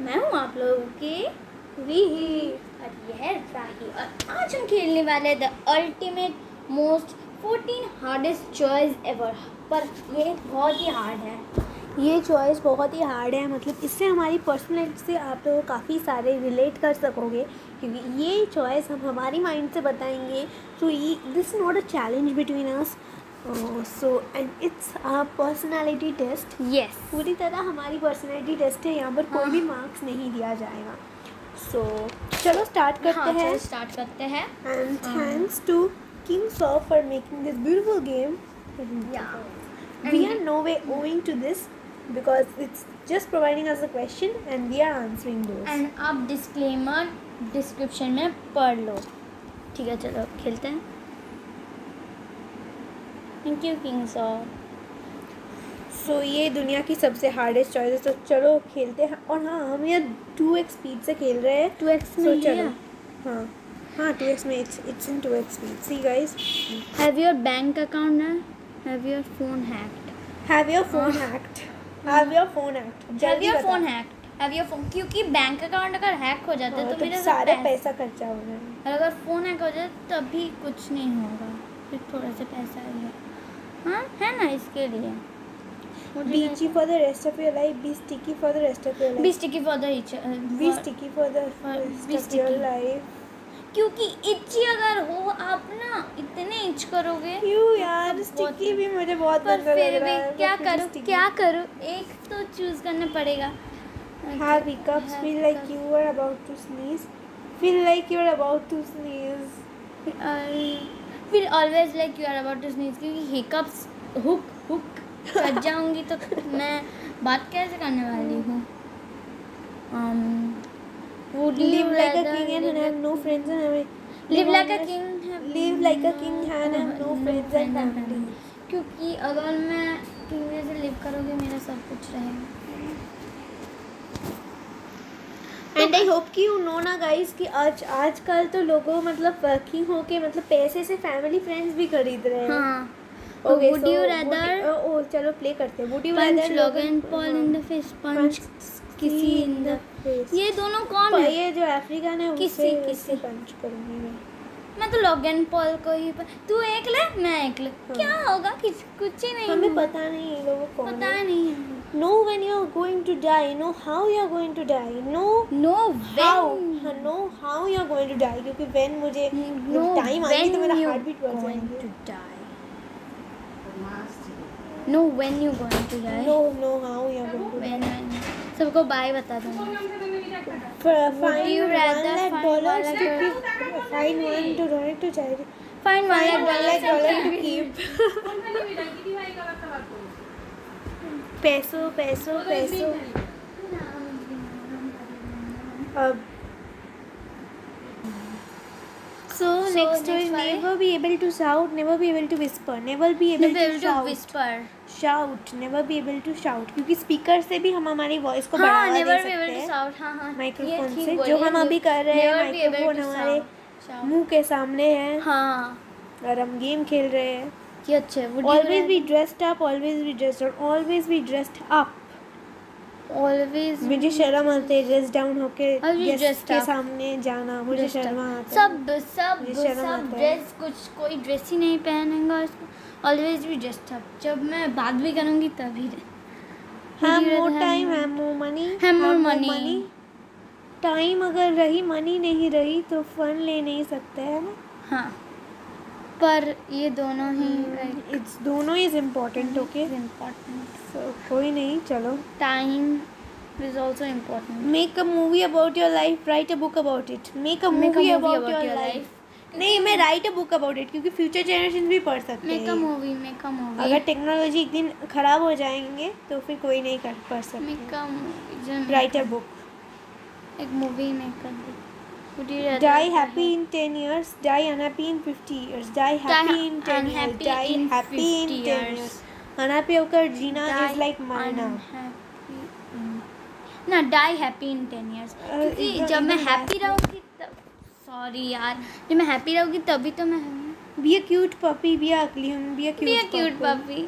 मैं हूँ आप लोगों के रीही और यह है राही और आज हम खेलने वाले हैं the ultimate most 14 hardest choice ever. पर ये बहुत ही हार्ड है, ये चॉइस बहुत ही हार्ड है। मतलब इससे हमारी पर्सनैलिटी से आप लोग काफ़ी सारे रिलेट कर सकोगे, क्योंकि ये चॉइस हम हमारी माइंड से बताएंगे। तो ये this not a challenge between us, so and it's a personality test. Yes, पूरी तरह हमारी पर्सनालिटी टेस्ट है, यहाँ पर कोई भी मार्क्स नहीं दिया जाएगा। सो चलो स्टार्ट करते हैं। स्टार्ट करते हैं। And thanks to king Sof for making this beautiful game. We are no way owing to this because it's just providing us a question and we are answering those. And आप disclaimer description में पढ़ लो। ठीक है, चलो खेलते हैं। Thank you king सॉफ। सो ये दुनिया की सबसे हार्डेस्ट चॉइस है, तो चलो खेलते हैं। और हाँ, हम ये 2x स्पीड से खेल रहे हैं। 2x में So लिया? चलो हाँ 2x में it's in 2x speed. See guys, have your bank account ना, have your phone hacked, have your phone hacked. Have your phone hacked. Have जल्दी योर बता। Phone hacked, have your phone. क्योंकि bank account अगर hack हो जाता है हाँ, तो तो मेरा सारा पैसा खर्चा हो जाएगा। और अगर फ़ोन हैक हो जाए तभी कुछ नहीं होगा, फिर थोड़ा सा पैसा आएगा। हाँ है ना, इसके लिए Be itchy for the rest of your life. Be sticky for the rest of your life. Be sticky for the Be sticky for the rest be of your sticky. life. क्योंकि इच्ची अगर हो आप ना इतने इच करोगे क्यों यार, बहुत- स्टिकी भी मुझे बहुत पर गंदा फिर लग रहा भी है। क्या but मुझे करूँ sticky- क्या करूँ, एक तो चूज़ करना पड़ेगा। Have hiccups. Feel like you are about to sneeze. Feel like you are about to sneeze. फिर always like you are about to sneeze, क्योंकि हिकअप्स हुक कट जाऊंगी तो मैं बात कैसे करने वाली हूँ। Would you Live like a rather king and have no friends and have live like a king, Live like a king and have no friends and family. क्योंकि अगर मैं किंग जैसे लिव करोगे मेरा सब कुछ रहेगा। एंड आई होप कि यू नो ना गाइस कि आजकल तो लोगों मतलब वर्किंग होके मतलब पैसे से फैमिली फ्रेंड्स भी खरीद रहे हैं। हाँ, Okay, would so you rather चलो प्ले करते हैं। Would you punch rather Logan Paul in the face, punch किसी in the face? ये दोनों कौन है? ये जो अफ्रीकन है किसी- उसे किसी। पंच करूंगी मैं। मैं तो लॉगन पॉल को ही तू एक ले मैं एक ले, क्या होगा, कुछ ही नहीं हमें होगा। पता नहीं ये लोगों को पता नहीं है। Know when you are going to die. Know how you are going to die. Know no how. when हाँ, know how you are going to die. क्योंकि when मुझे no टाइम आएगी तो मेरा when you हार्ट बीट बढ़ going जाएगी। to die, no when you going to die, No how you are going to die. when सबको bye बता दो। Find you rather $1 lakh find dollars $1 to lakh keep. Find one to donate to charity. Find Find $1 lakh dollar to keep. पैसों अब so next is never be able to shout, never be able to whisper, never be able to shout, never be able to shout, क्योंकि speaker से भी हम हमारी voice को बढ़ावा दे सकते हैं माइक्रोफोन से, जो हम अभी कर रहे हैं। माइक्रोफोन हमारे मुंह के सामने है हाँ, और हम गेम खेल रहे हैं। ये अच्छे। Always be dressed up, always be dressed up, always be dressed up. Always मुझे शर्म आती है ड्रेस डाउन होके Always गेस्ट dressed के up. सामने जाना, मुझे शर्म आता है। सब मुझे शर्म आता है। ड्रेस, कुछ कोई ड्रेस ही नहीं पहनेगा इसको। ऑलवेज भी ड्रेस्ड अप, जब मैं बात भी करूँगी तभी। Have more time, have more money, Have more money. Time अगर रही, मनी नहीं रही तो फन ले नहीं सकते है ना। हाँ, पर ये दोनों ही इट्स दोनों इज इम्पोर्टेंट। Okay, important. कोई नहीं, चलो। Time is also important. Make a movie about your life, right a book about it. Make a movie about your life. नहीं, मैं right a book about it, क्योंकि future generation भी पढ़ सकते make a हैं। मूवी अगर technology एक दिन खराब हो जाएंगे तो फिर कोई नहीं पढ़ सकते। Make a movie, right a book. एक मूवी मेक कर दे। Would you rather Die happy in 10 years, die unhappy in 50 years. Die happy in 10 years, unhappy die in happy in 50 10 years. years. Unhappy होकर जीना is Die like मरना। unhappy ना, die happy in 10 years, क्योंकि इधर- जब मैं इधर happy रहूँगी तब, सॉरी यार, जब मैं हैप्पी रहूँगी तभी तो मैं Be a cute puppy, be a ugly human, be a be a cute cute puppy.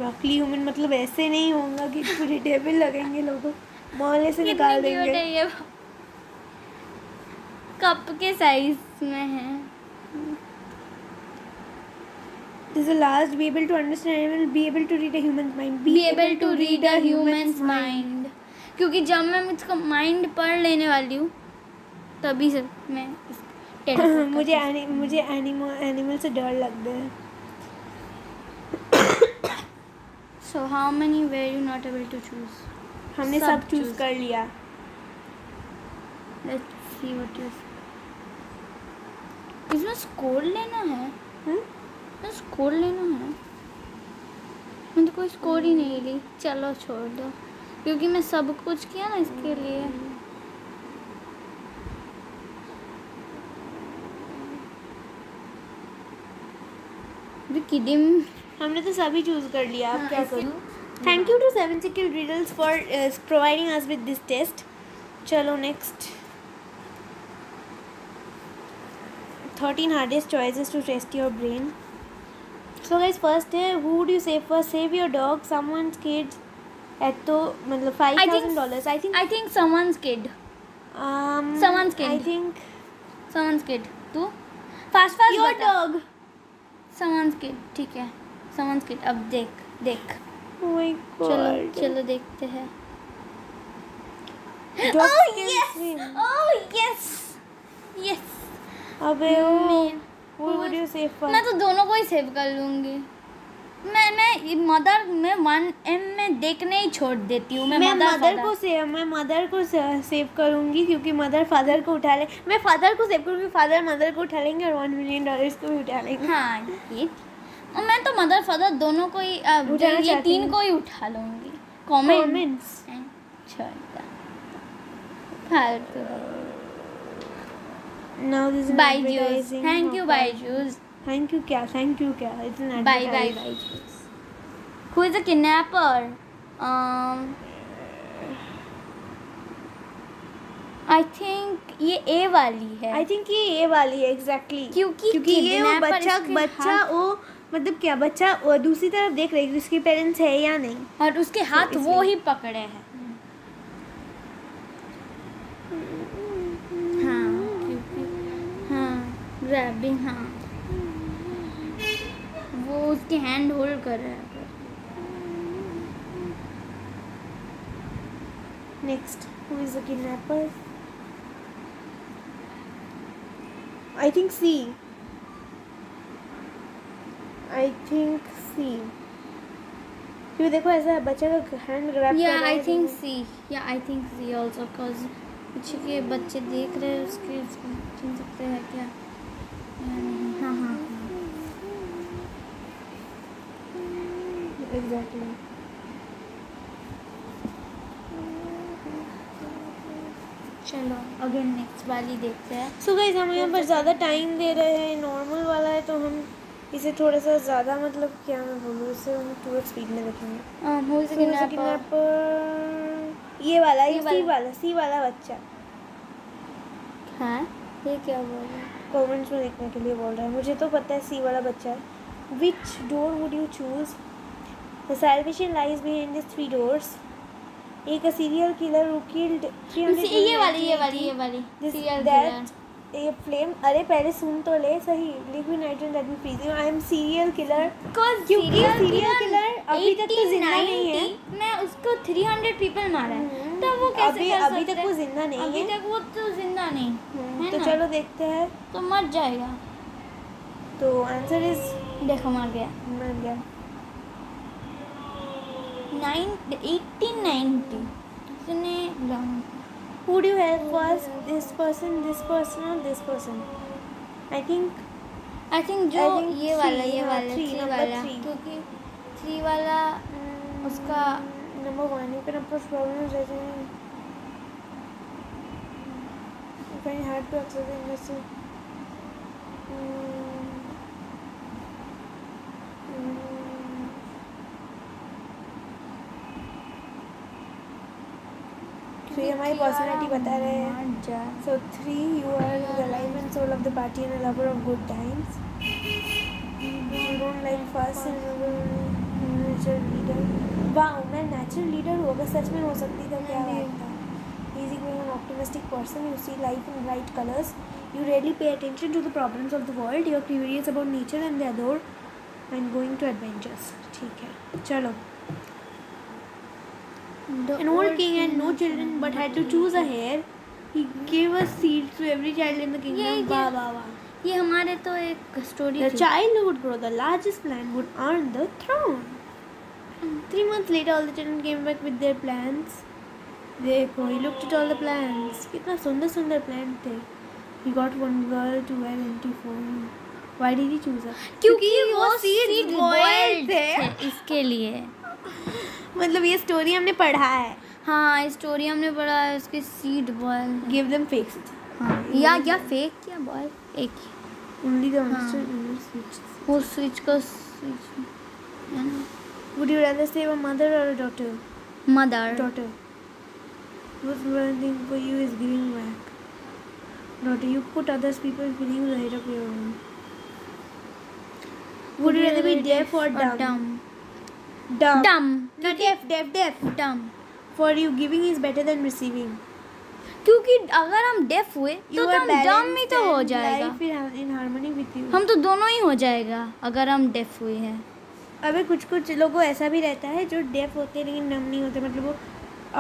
ugly human मतलब ऐसे नहीं होगा कि पूरे टेबल लगेंगे लोगों। मोहल्ले से निकाल कितनी cute देंगे। है ये, कप के साइज में है। This is the last. Be able to understand animal. Be able to read a human's mind. Be able to read a human's mind. क्योंकि जब मैं इसका माइंड पढ़ लेने वाली हूँ तभी से मैं मुझे एनिमल से डर लगता है। So how many were you not able to choose? हमने सब चूज कर लिया। Let's see what you. इसमें स्कोर लेना है? स्कोर लेना है? मैंने तो कोई स्कोर ही नहीं ली। चलो छोड़ दो, क्योंकि मैं सब कुछ किया ना इसके लिए। किडिम हमने तो सभी चूज कर लिया। आप क्या करूँ? Thank you to 7 Secret Riddles for providing us with this test. चलो next 13 hardest choices to test your brain. So guys, first है who would you save first? Save your dog, someone's kids at तो मतलब $5,000. I think someone's kid. Someone's kid. I think someone's kid. तू fast your बता। dog. someone's kid, ठीक है someone's kid। अब देख Oh my God. चलो देखते हैं। Dogs Oh can yes, swim. oh yes, yes। अबे who would you save first? मैं तो दोनों को ही सेव कर लूँगी। मैं मदर में 1M में देखने ही छोड़ देती हूँ। मैं मदर को सेव करूँगी क्योंकि मदर फादर को उठा ले। मैं फादर को सेव करूँगी, फादर मदर को उठा लेंगे और $1 million को भी उठा लेंगे। हाँ ये, और मैं तो मदर फादर दोनों को ही ये 3 को ही उठा लूँगी। कमेंट्स फालतू। Now this is Byju's, thank you Byju's। Thank you क्या? It's an Bye Byju's। Who is a kidnapper? I think ये A वाली है। I think ये A वाली है exactly। क्योंकि ये वो बच्चा वो मतलब क्या बच्चा वो दूसरी तरफ देख रही है उसके पेरेंट्स है या नहीं, और उसके हाथ वो ही पकड़े हैं। हाँ क्योंकि ग्रैबिंग, हाँ वो उसके हैंड होल्ड कर रहा है। Next who is the kidnapper? I think C। क्यों देखो ऐसा बच्चा का हैंड ग्रैब कर रहा है। I think C also cause पीछे के बच्चे देख रहे हैं उसके सुन सकते हैं क्या? हाँ एग्जैक्टली। चलो अगेन नेक्स्ट वाली देखते हैं। सो गाइस हम यहाँ पर ज़्यादा टाइम दे रहे हैं। नॉर्मल वाला है तो हम इसे थोड़ा सा ज़्यादा मतलब क्या मैं बोलूँ इसे हम 2x स्पीड में देखेंगे। ये वाला सी वाला बच्चा। हाँ ये क्या बोल रहा है? कमेंट्स में देखने के लिए बोल रहा है। मुझे तो पता है सी वाला बच्चा है। Which door would you choose? The salvation lies behind this 3 doors। एक सीरियल किलर हु किल्ड 300 ये वाली सीरियल किलर। ये फ्लेम, अरे पहले सुन तो ले सही। Liquid nitrogen that will freeze you. I am serial killer. क्योंकि सीरियल किलर अभी तक तो जिंदा नहीं है। मैं उसको 300 पीपल मारा है, तो वो कैसे अभी तक वो जिंदा नहीं है। अभी तक वो तो जिंदा नहीं है तो ना? चलो देखते हैं। तो मर जाएगा। तो आंसर इज देखो मर गया। 1890 इतने long. Who do you help first? This person or this person? I think जो ये वाला 3 वाला, क्योंकि 3 वाला उसका number 1 you can approach problems as in very hard to access the industry. तो ये हमारी पर्सनैलिटी बता रहे हैं। सो 3 you are the life and soul of the party and a lover of good times. You don't like fuss and natural leader। वाह मैं natural leader हूँ। अगर सच में हो सकती तो क्या बात था। optimistic person. You see life in bright colors. You rarely pay attention to the problems of the world. You are curious about nature and the adore and going to adventures. ठीक है, चलो. An old king had no children but had to choose a heir. He gave a seed to every child in the kingdom. वाह वाह वाह. ये हमारे तो एक story The child who would grow the largest plant would earn the throne. 3 months later, all the children came back with their plans. देखो, he looked at all the plans. कितना सुंदर सुंदर प्लान थे. He got one girl to wear empty for him. Why did he choose her? क्योंकि वो seed boiled थे इसके लिए. मतलब ये स्टोरी हमने पढ़ा है. हाँ, स्टोरी हमने पढ़ा है. उसके seed boil. Give them fakes. हाँ, या फेक या बॉयल एक ही. Only the understood switch. वो स्विच का स्विच है ना. Would you rather save a mother or a daughter? Mother. Daughter. What's one thing for you is giving back. Daughter, you put others people's feelings ahead of your own. Would you rather be deaf or dumb? Dumb. Not deaf. Dumb. For you, giving is better than receiving. क्योंकि अगर हम def हुए तो हम डम ही तो हो जाएगा. Life in harmony with you. हम तो दोनों ही हो जाएगा अगर हम डेफ हुए हैं. अबे कुछ लोगों को ऐसा भी रहता है जो डेफ होते हैं लेकिन डम नहीं होते. मतलब वो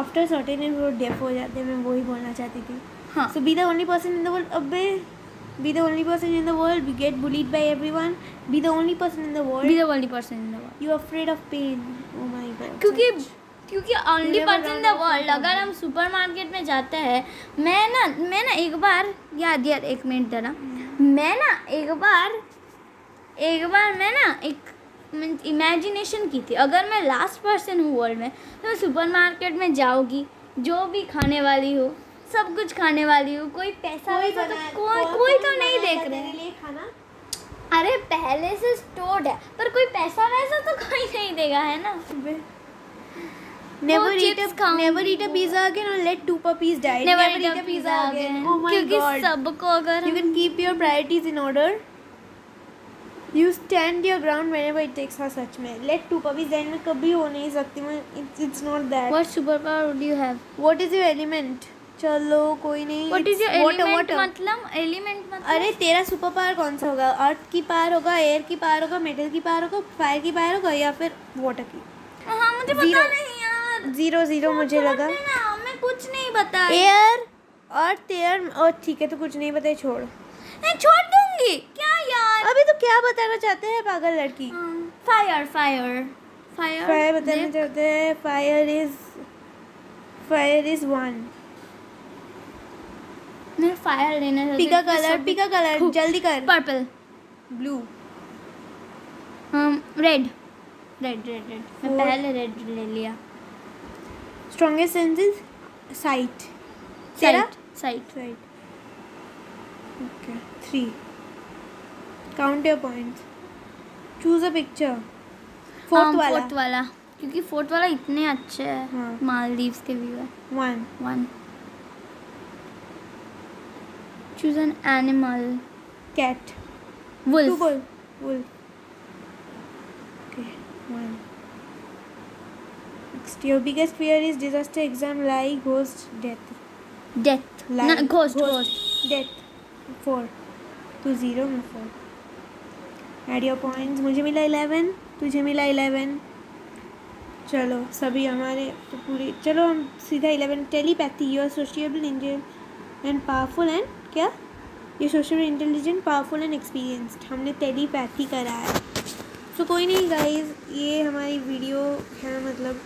आफ्टर सर्टेन एज वो डेफ हो जाते हैं. मैं वही बोलना चाहती थी. हाँ. So be the only person in the world. अबे be the only person in the world. We get bullied by everyone. Be the only person in the world. Be the only person in the world. You are afraid of pain. Oh my God. क्योंकि only person in the world. अगर हम supermarket में जाते हैं, मैं ना एक बार याद एक मिनट देना. मैं ना एक बार मैं ना एक इमेजिनेशन की थी. अगर मैं लास्ट पर्सन हूँ वर्ल्ड में तो मैं सुपरमार्केट में जाऊँगी, जो भी खाने वाली हो सब कुछ खाने वाली हूँ. कोई पैसा कोई तो नहीं देख रहे हैं. खाना अरे पहले से स्टोर्ड है पर कोई पैसा वैसा तो कोई नहीं देगा, है ना. Never eat a pizza again or let 2 puppies die. Never eat a pizza again. Oh my God. क्योंकि सबको अगर you can keep your priorities in order. You stand your ground whenever it takes. हाँ सच में. Let 2 puppies die में कभी हो नहीं सकती. It's not that. What superpower would you have? What is your element? चलो कोई नहीं. What is your element? मतलब अरे तेरा सुपर पावर कौन सा होगा? अर्थ की पावर होगा, एयर की पावर होगा, मेटल की पावर होगा, फायर की पावर होगा या फिर वाटर की? हाँ मुझे पता नहीं यार. 0 मुझे लगा. मैं कुछ नहीं बता. एयर और ठीक है तो कुछ नहीं बताए छोड़. मैं छोड़ दूंगी क्या यार. अभी तो क्या बताना चाहते हैं पागल लड़की? फायर बताना चाहते हैं. Fire is 1. मैं फायर लेना चाहती पिका कलर जल्दी कर. पर्पल. ब्लू. रेड. मैं पहले रेड ले लिया. Strongest sense is site. Site. Okay 3. Count your points. Choose a picture. Fourth वाला क्योंकि फोर्थ वाला इतने अच्छे हैं. हाँ. मालदीव्स के व्यू है. 1. Choose an animal. Cat. Wolf. Wolf. Okay, 1. Next, your biggest fear is disaster, exam, lie, ghost, death. Lie. No, ghost. Death. 4. तो 0 में 4. Add your points. मुझे मिला 11. तुझे मिला 11. चलो सभी हमारे तो पूरी. चलो हम सीधा 11. Telepathy. You are sociable and powerful and क्या ये social intelligent powerful and experienced. हमने टेलीपैथी करा है. सो कोई नहीं गाइज, ये हमारी वीडियो है. मतलब